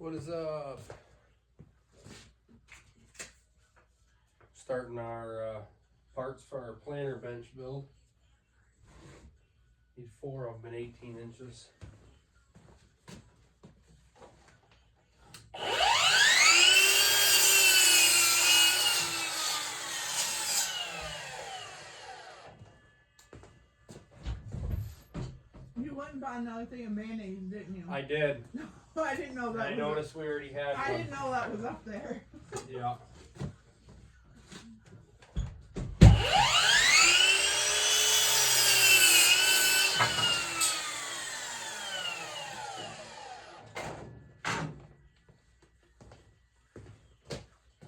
What is up? Starting our parts for our planter bench build. Need 4 of them in 18 inches. You went and bought another thing of mayonnaise, didn't you? I did. I didn't know that. I noticed we already had one. I didn't know that was up there. Yeah.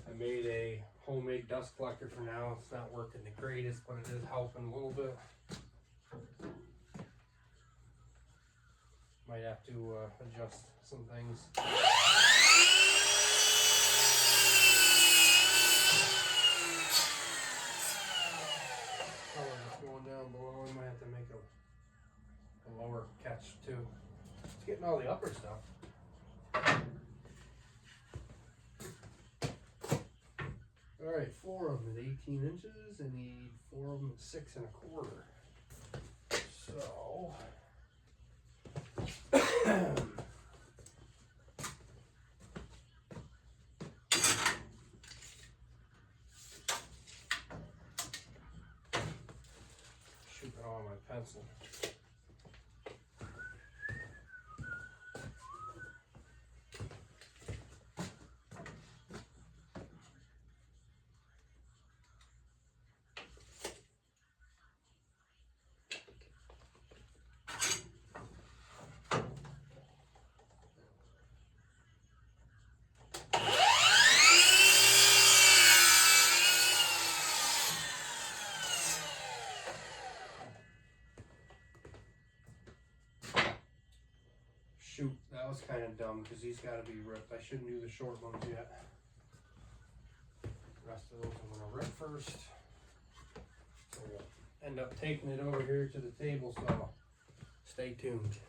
I made a homemade dust collector for now. It's not working the greatest, but it is helping a little bit. Might have to adjust some things. Color just going down below. We might have to make a lower catch too. It's getting all the upper stuff. Alright, 4 of them at 18 inches. I need 4 of them at 6 1/4. So shoot it on my pencil. Shoot, that was kind of dumb because these got to be ripped. I shouldn't do the short ones yet. The rest of those I'm going to rip first. So we'll end up taking it over here to the table, so stay tuned.